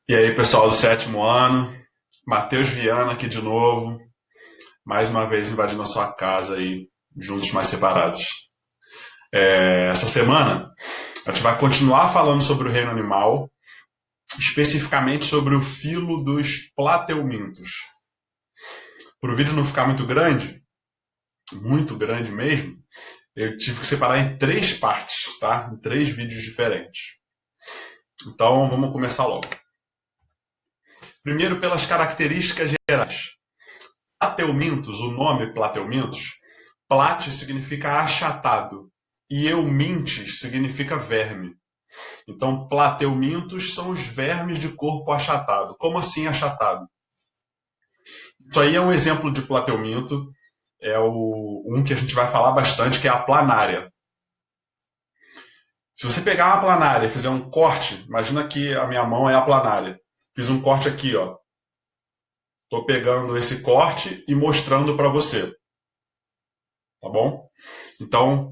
E aí, pessoal do sétimo ano, Matheus Viana aqui de novo, mais uma vez invadindo a sua casa aí, juntos mais separados. Essa semana a gente vai continuar falando sobre o reino animal, especificamente sobre o filo dos plateumintos. Para o vídeo não ficar muito grande mesmo, eu tive que separar em três partes, tá? Em três vídeos diferentes. Então vamos começar logo. Primeiro pelas características gerais. Plateumintos, o nome plateumintos, plate significa achatado e eumintes significa verme. Então, plateumintos são os vermes de corpo achatado. Como assim achatado? Isso aí é um exemplo de plateuminto, um que a gente vai falar bastante, que é a planária. Se você pegar uma planária e fizer um corte, imagina que a minha mão é a planária. Fiz um corte aqui, ó. Estou pegando esse corte e mostrando para você, tá bom? Então,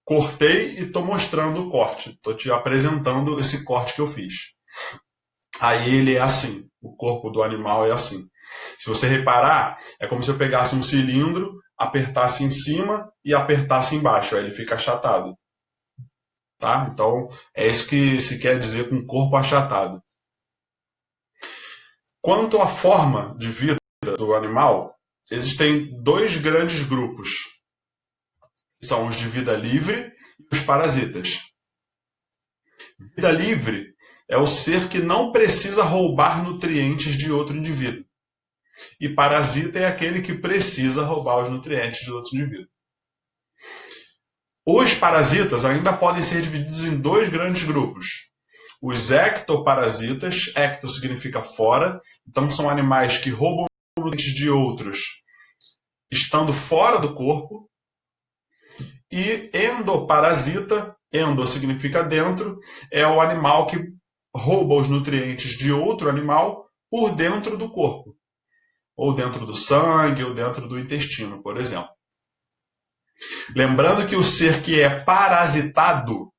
cortei e estou mostrando o corte. Estou te apresentando esse corte que eu fiz. Aí ele é assim. O corpo do animal é assim. Se você reparar, é como se eu pegasse um cilindro, apertasse em cima e apertasse embaixo. Aí ele fica achatado. Tá? Então, é isso que se quer dizer com corpo achatado. Quanto à forma de vida do animal, existem dois grandes grupos, que são os de vida livre e os parasitas. Vida livre é o ser que não precisa roubar nutrientes de outro indivíduo. E parasita é aquele que precisa roubar os nutrientes de outro indivíduo. Os parasitas ainda podem ser divididos em dois grandes grupos. Os ectoparasitas, ecto significa fora, então são animais que roubam nutrientes de outros estando fora do corpo. E endoparasita, endo significa dentro, é o animal que rouba os nutrientes de outro animal por dentro do corpo, ou dentro do sangue, ou dentro do intestino, por exemplo. Lembrando que o ser que é parasitado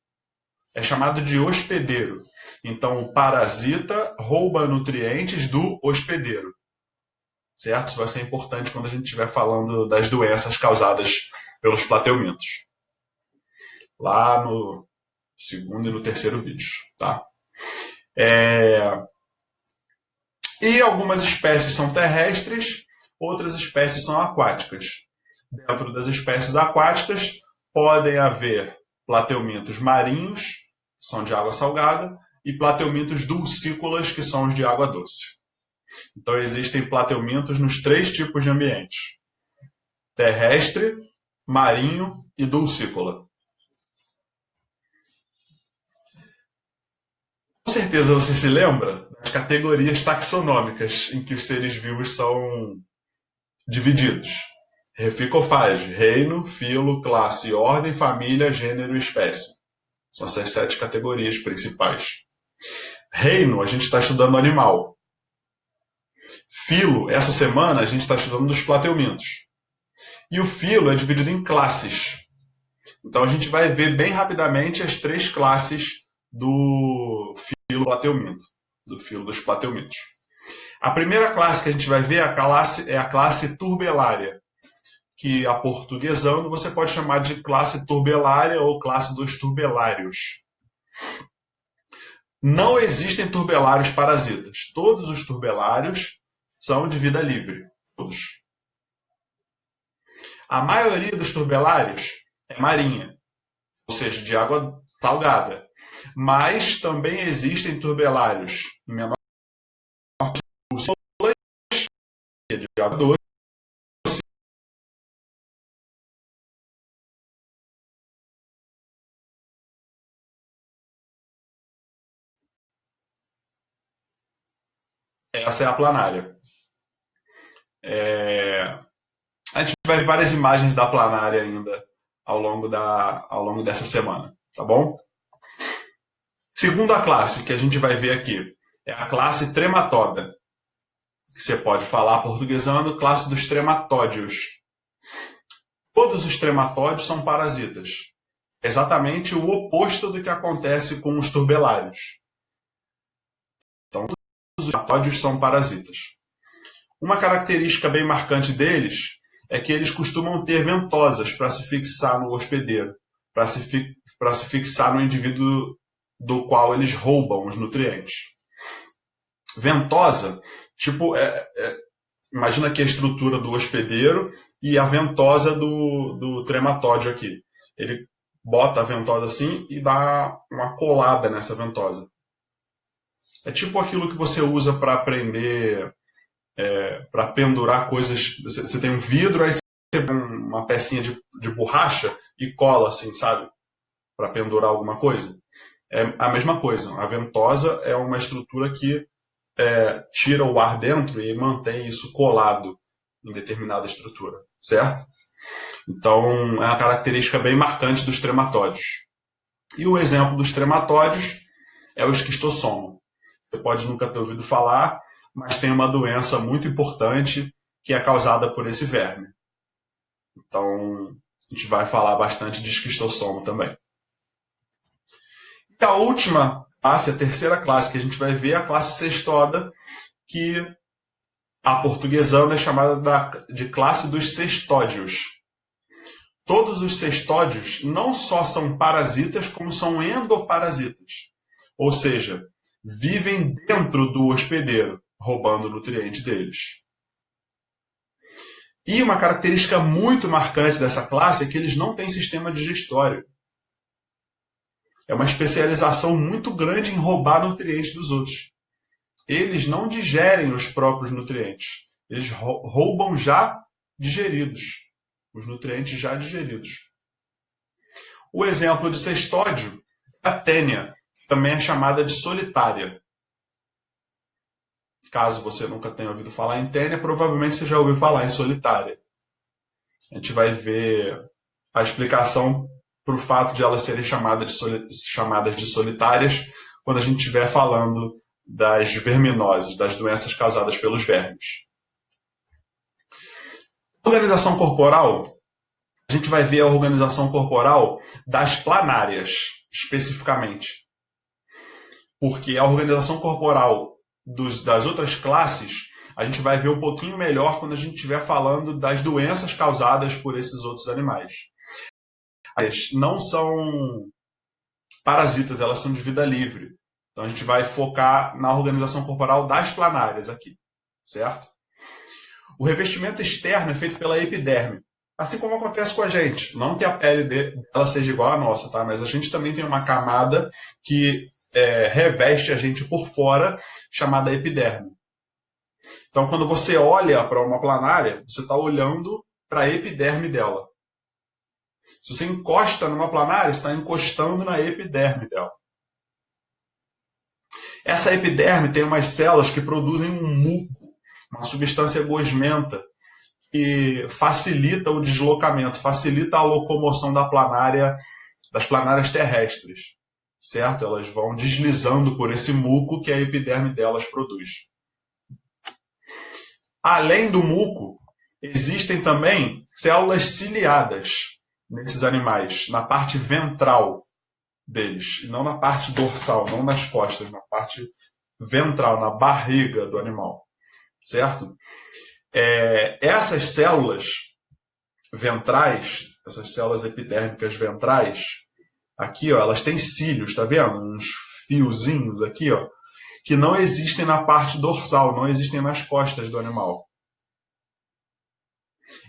é chamado de hospedeiro. Então, o parasita rouba nutrientes do hospedeiro. Certo? Isso vai ser importante quando a gente estiver falando das doenças causadas pelos plateumintos. Lá no segundo e no terceiro vídeo. Tá? E algumas espécies são terrestres, outras espécies são aquáticas. Dentro das espécies aquáticas, podem haver plateumintos marinhos, que são de água salgada, e plateumintos dulcícolas, que são os de água doce. Então, existem plateumintos nos três tipos de ambientes: terrestre, marinho e dulcícola. Com certeza você se lembra das categorias taxonômicas em que os seres vivos são divididos. Ficofage, reino, filo, classe, ordem, família, gênero e espécie. São essas 7 categorias principais. Reino, a gente está estudando animal. Filo, essa semana a gente está estudando dos plateumintos. E o filo é dividido em classes. Então a gente vai ver bem rapidamente as 3 classes do filo plateuminto, do filo dos plateumintos. A primeira classe que a gente vai ver é a classe turbelária, que aportuguesando você pode chamar de classe turbelária ou classe dos turbelários. Não existem turbelários parasitas. Todos os turbelários são de vida livre. Todos. A maioria dos turbelários é marinha, ou seja, de água salgada. Mas também existem turbelários em menor de água doce. Essa é a planária. A gente vai ver várias imagens da planária ainda ao longo dessa semana, tá bom? Segunda classe que a gente vai ver aqui é a classe trematoda, que você pode falar portuguesando, classe dos trematódios. Todos os trematódios são parasitas. Exatamente o oposto do que acontece com os turbelários. Então, os trematóides são parasitas. Uma característica bem marcante deles é que eles costumam ter ventosas para se fixar no hospedeiro, para se fixar no indivíduo do qual eles roubam os nutrientes. Ventosa, tipo, imagina aqui a estrutura do hospedeiro e a ventosa do trematóide aqui. Ele bota a ventosa assim e dá uma colada nessa ventosa. É tipo aquilo que você usa para prender, para pendurar coisas. Você tem um vidro, aí você tem uma pecinha de borracha e cola assim, sabe? Para pendurar alguma coisa. É a mesma coisa. A ventosa é uma estrutura que tira o ar dentro e mantém isso colado em determinada estrutura, certo? Então, é uma característica bem marcante dos trematóides. E o exemplo dos trematóides é o esquistossoma. Você pode nunca ter ouvido falar, mas tem uma doença muito importante que é causada por esse verme. Então, a gente vai falar bastante de esquistossoma também. E a última classe, a terceira classe que a gente vai ver é a classe cestoda, que aportuguesando é chamada de classe dos cestódios. Todos os cestódios não só são parasitas, como são endoparasitas. Ou seja, vivem dentro do hospedeiro, roubando o nutriente deles. E uma característica muito marcante dessa classe é que eles não têm sistema digestório. É uma especialização muito grande em roubar nutrientes dos outros. Eles não digerem os próprios nutrientes. Eles roubam já digeridos. Os nutrientes já digeridos. O exemplo de cestódio é a tênia, que também é chamada de solitária. Caso você nunca tenha ouvido falar em tênia, provavelmente você já ouviu falar em solitária. A gente vai ver a explicação para o fato de elas serem chamadas de solitárias quando a gente estiver falando das verminoses, das doenças causadas pelos vermes. Organização corporal, a gente vai ver a organização corporal das planárias, especificamente. Porque a organização corporal das outras classes, a gente vai ver um pouquinho melhor quando a gente estiver falando das doenças causadas por esses outros animais. Elas não são parasitas, elas são de vida livre. Então a gente vai focar na organização corporal das planárias aqui, certo? O revestimento externo é feito pela epiderme, assim como acontece com a gente. Não que a pele dela seja igual à nossa, tá? Mas a gente também tem uma camada que reveste a gente por fora, chamada epiderme. Então, quando você olha para uma planária, você está olhando para a epiderme dela. Se você encosta numa planária, você está encostando na epiderme dela. Essa epiderme tem umas células que produzem um muco, uma substância gosmenta, que facilita o deslocamento, facilita a locomoção das planárias terrestres. Certo? Elas vão deslizando por esse muco que a epiderme delas produz. Além do muco, existem também células ciliadas nesses animais, na parte ventral deles, não na parte dorsal, não nas costas, na parte ventral, na barriga do animal. Certo? Essas células ventrais, essas células epidérmicas ventrais, aqui, ó, elas têm cílios, tá vendo? Uns fiozinhos aqui, ó, que não existem na parte dorsal, não existem nas costas do animal.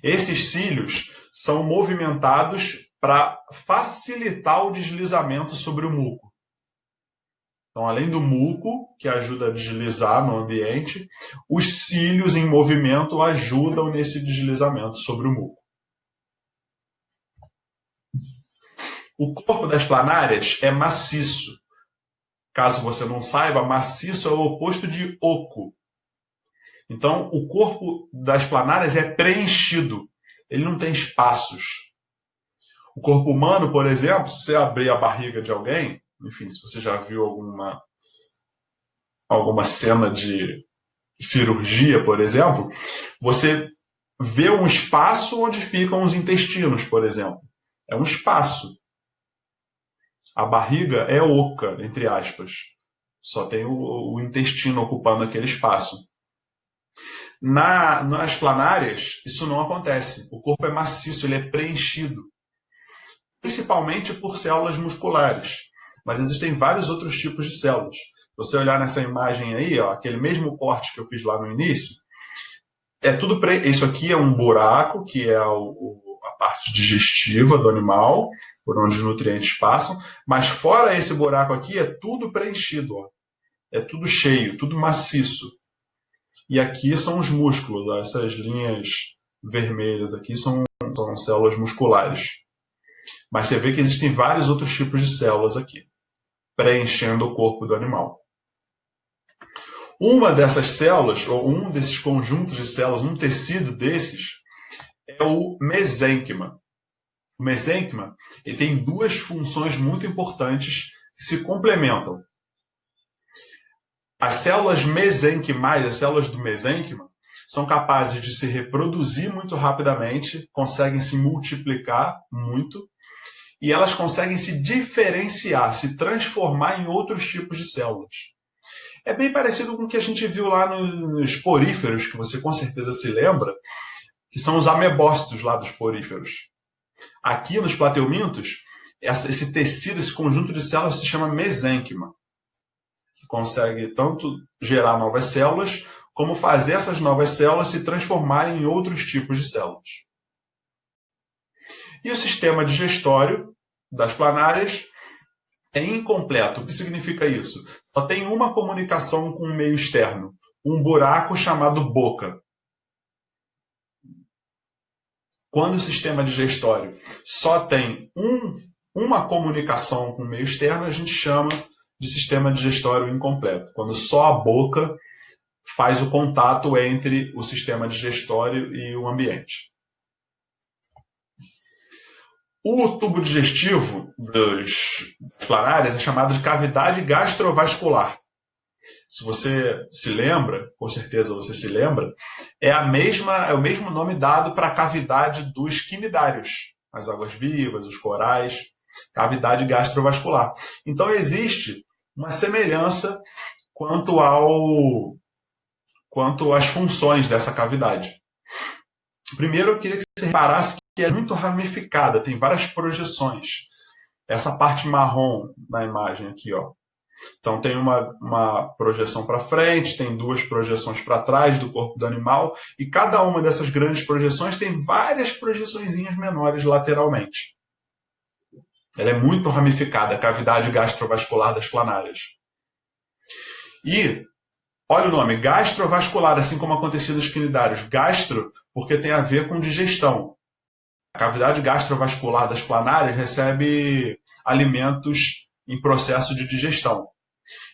Esses cílios são movimentados para facilitar o deslizamento sobre o muco. Então, além do muco, que ajuda a deslizar no ambiente, os cílios em movimento ajudam nesse deslizamento sobre o muco. O corpo das planárias é maciço. Caso você não saiba, maciço é o oposto de oco. Então, o corpo das planárias é preenchido. Ele não tem espaços. O corpo humano, por exemplo, se você abrir a barriga de alguém, enfim, se você já viu alguma cena de cirurgia, por exemplo, você vê um espaço onde ficam os intestinos, por exemplo. É um espaço. A barriga é oca, entre aspas. Só tem o intestino ocupando aquele espaço. Nas planárias, isso não acontece. O corpo é maciço, ele é preenchido, principalmente por células musculares. Mas existem vários outros tipos de células. Se você olhar nessa imagem aí, ó, aquele mesmo corte que eu fiz lá no início, isso aqui é um buraco, que é a parte digestiva do animal, por onde os nutrientes passam, mas fora esse buraco aqui é tudo preenchido, ó. É tudo cheio, tudo maciço. E aqui são os músculos, ó, essas linhas vermelhas aqui são células musculares. Mas você vê que existem vários outros tipos de células aqui, preenchendo o corpo do animal. Uma dessas células, ou um desses conjuntos de células, um tecido desses, é o mesênquima. O mesênquima ele tem duas funções muito importantes que se complementam. As células mesenquimais, as células do mesênquima, são capazes de se reproduzir muito rapidamente, conseguem se multiplicar muito, e elas conseguem se diferenciar, se transformar em outros tipos de células. É bem parecido com o que a gente viu lá nos poríferos, que você com certeza se lembra, que são os amebócitos lá dos poríferos. Aqui nos plateumintos, esse tecido, esse conjunto de células se chama mesênquima, que consegue tanto gerar novas células, como fazer essas novas células se transformarem em outros tipos de células. E o sistema digestório das planárias é incompleto. O que significa isso? Só tem uma comunicação com o meio externo, um buraco chamado boca. Quando o sistema digestório só tem uma comunicação com o meio externo, a gente chama de sistema digestório incompleto. Quando só a boca faz o contato entre o sistema digestório e o ambiente. O tubo digestivo das planárias é chamado de cavidade gastrovascular. Se você se lembra, com certeza você se lembra, é o mesmo nome dado para a cavidade dos quinidários, as águas-vivas, os corais, cavidade gastrovascular. Então existe uma semelhança quanto às funções dessa cavidade. Primeiro, eu queria que você reparasse que é muito ramificada, tem várias projeções. Essa parte marrom na imagem aqui, ó. Então tem uma projeção para frente, tem duas projeções para trás do corpo do animal, e cada uma dessas grandes projeções tem várias projeçõezinhas menores lateralmente. Ela é muito ramificada, a cavidade gastrovascular das planárias. E olha o nome, gastrovascular, assim como acontecia nos quinidários. Gastro, porque tem a ver com digestão. A cavidade gastrovascular das planárias recebe alimentos em processo de digestão.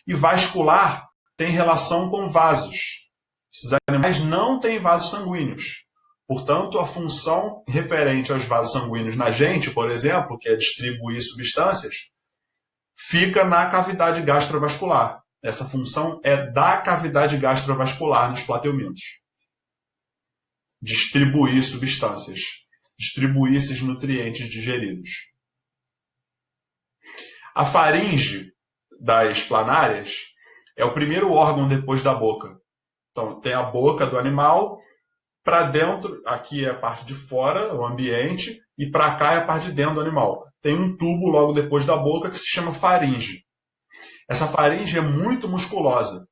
E vascular tem relação com vasos. Esses animais não têm vasos sanguíneos. Portanto, a função referente aos vasos sanguíneos na gente, por exemplo, que é distribuir substâncias, fica na cavidade gastrovascular. Essa função é da cavidade gastrovascular nos plateumintos. Distribuir substâncias, distribuir esses nutrientes digeridos. A faringe das planárias é o primeiro órgão depois da boca. Então, tem a boca do animal, para dentro, aqui é a parte de fora, o ambiente, e para cá é a parte de dentro do animal. Tem um tubo logo depois da boca que se chama faringe. Essa faringe é muito musculosa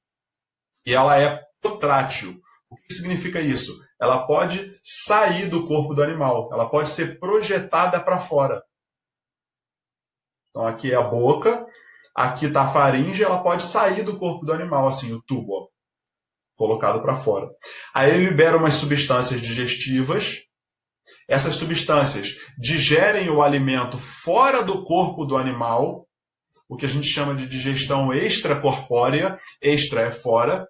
e ela é protrátil. O que significa isso? Ela pode sair do corpo do animal, ela pode ser projetada para fora. Então aqui é a boca, aqui está a faringe, ela pode sair do corpo do animal, assim, o tubo, ó, colocado para fora. Aí ele libera umas substâncias digestivas. Essas substâncias digerem o alimento fora do corpo do animal, o que a gente chama de digestão extracorpórea, extra é fora.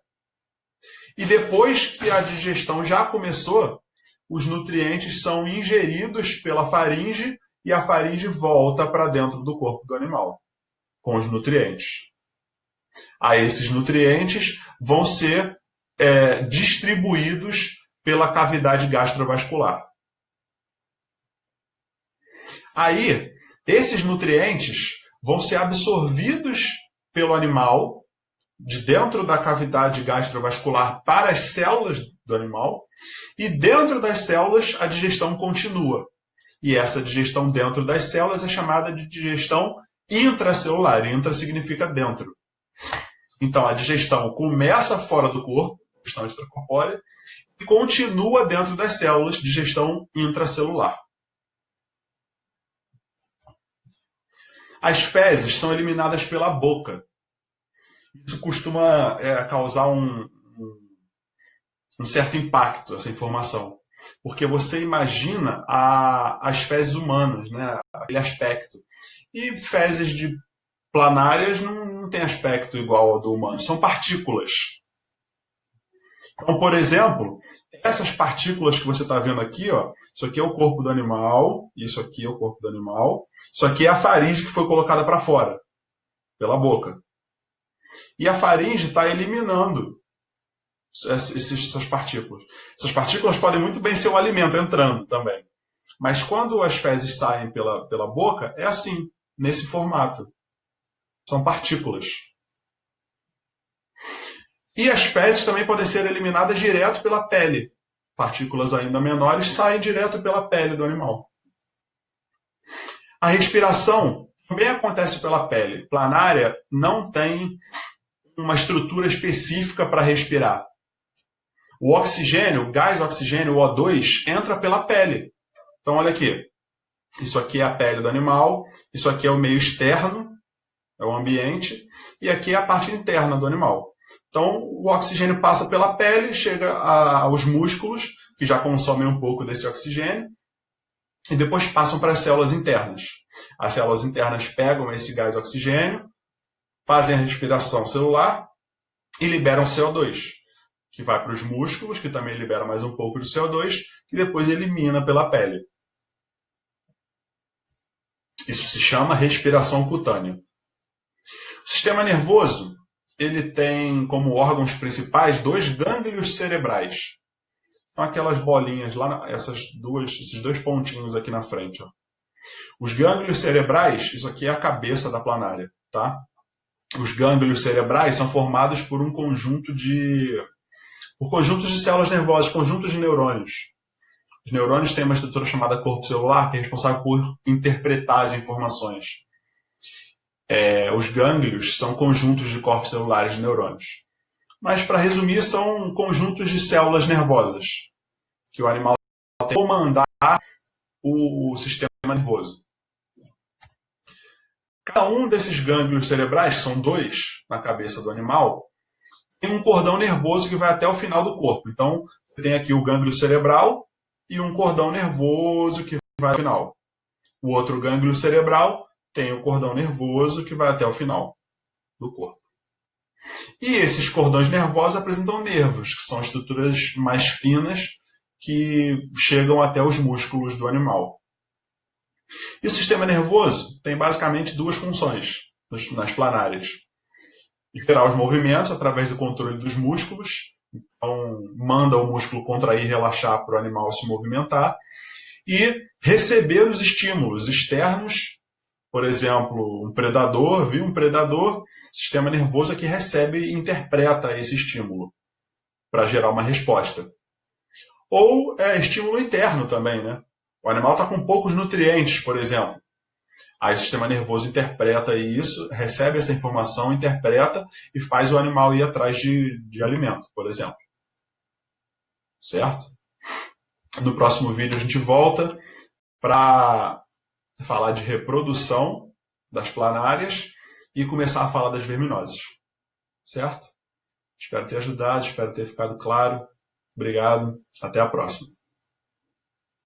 E depois que a digestão já começou, os nutrientes são ingeridos pela faringe e a faringe volta para dentro do corpo do animal, com os nutrientes. Aí esses nutrientes vão ser distribuídos pela cavidade gastrovascular. Aí, esses nutrientes vão ser absorvidos pelo animal de dentro da cavidade gastrovascular para as células do animal, e dentro das células a digestão continua. E essa digestão dentro das células é chamada de digestão intracelular. Intra significa dentro. Então a digestão começa fora do corpo, digestão extracorpórea, e continua dentro das células, digestão intracelular. As fezes são eliminadas pela boca. Isso costuma causar um certo impacto, essa informação. Porque você imagina as fezes humanas, né? Aquele aspecto. E fezes de planárias não tem aspecto igual ao do humano, são partículas. Então, por exemplo, essas partículas que você está vendo aqui, ó, isso aqui é o corpo do animal, isso aqui é o corpo do animal, isso aqui é a faringe que foi colocada para fora, pela boca. E a faringe está eliminando essas partículas. Essas partículas podem muito bem ser o alimento entrando também. Mas quando as fezes saem pela boca, é assim, nesse formato. São partículas. E as fezes também podem ser eliminadas direto pela pele. Partículas ainda menores saem direto pela pele do animal. A respiração também acontece pela pele. Planária não tem uma estrutura específica para respirar. O oxigênio, o gás oxigênio, o O2, entra pela pele. Então, olha aqui. Isso aqui é a pele do animal, isso aqui é o meio externo, é o ambiente, e aqui é a parte interna do animal. Então, o oxigênio passa pela pele, chega aos músculos, que já consomem um pouco desse oxigênio, e depois passam para as células internas. As células internas pegam esse gás oxigênio, fazem a respiração celular e liberam CO2, que vai para os músculos, que também libera mais um pouco de CO2, que depois elimina pela pele. Isso se chama respiração cutânea. O sistema nervoso, ele tem como órgãos principais 2 gânglios cerebrais. São aquelas bolinhas lá, esses 2 pontinhos aqui na frente. Ó. Os gânglios cerebrais, isso aqui é a cabeça da planária, tá? Os gânglios cerebrais são formados por conjuntos de células nervosas, conjuntos de neurônios. Os neurônios têm uma estrutura chamada corpo celular, que é responsável por interpretar as informações. Os gânglios são conjuntos de corpos celulares de neurônios. Mas, para resumir, são conjuntos de células nervosas que o animal tem que comandar o sistema nervoso. Cada um desses gânglios cerebrais, que são 2 na cabeça do animal, tem um cordão nervoso que vai até o final do corpo. Então, você tem aqui o gânglio cerebral e um cordão nervoso que vai ao final. O outro gânglio cerebral tem o cordão nervoso que vai até o final do corpo. E esses cordões nervosos apresentam nervos, que são estruturas mais finas que chegam até os músculos do animal. E o sistema nervoso tem basicamente 2 funções nas planárias. Gerar os movimentos através do controle dos músculos, então manda o músculo contrair e relaxar para o animal se movimentar, e receber os estímulos externos, por exemplo, um predador, viu? Um predador, o sistema nervoso aqui recebe e interpreta esse estímulo para gerar uma resposta. Ou estímulo interno também, né? O animal está com poucos nutrientes, por exemplo. Aí o sistema nervoso interpreta isso, recebe essa informação, interpreta e faz o animal ir atrás de alimento, por exemplo. Certo? No próximo vídeo a gente volta para falar de reprodução das planárias e começar a falar das verminoses. Certo? Espero ter ajudado, espero ter ficado claro. Obrigado. Até a próxima.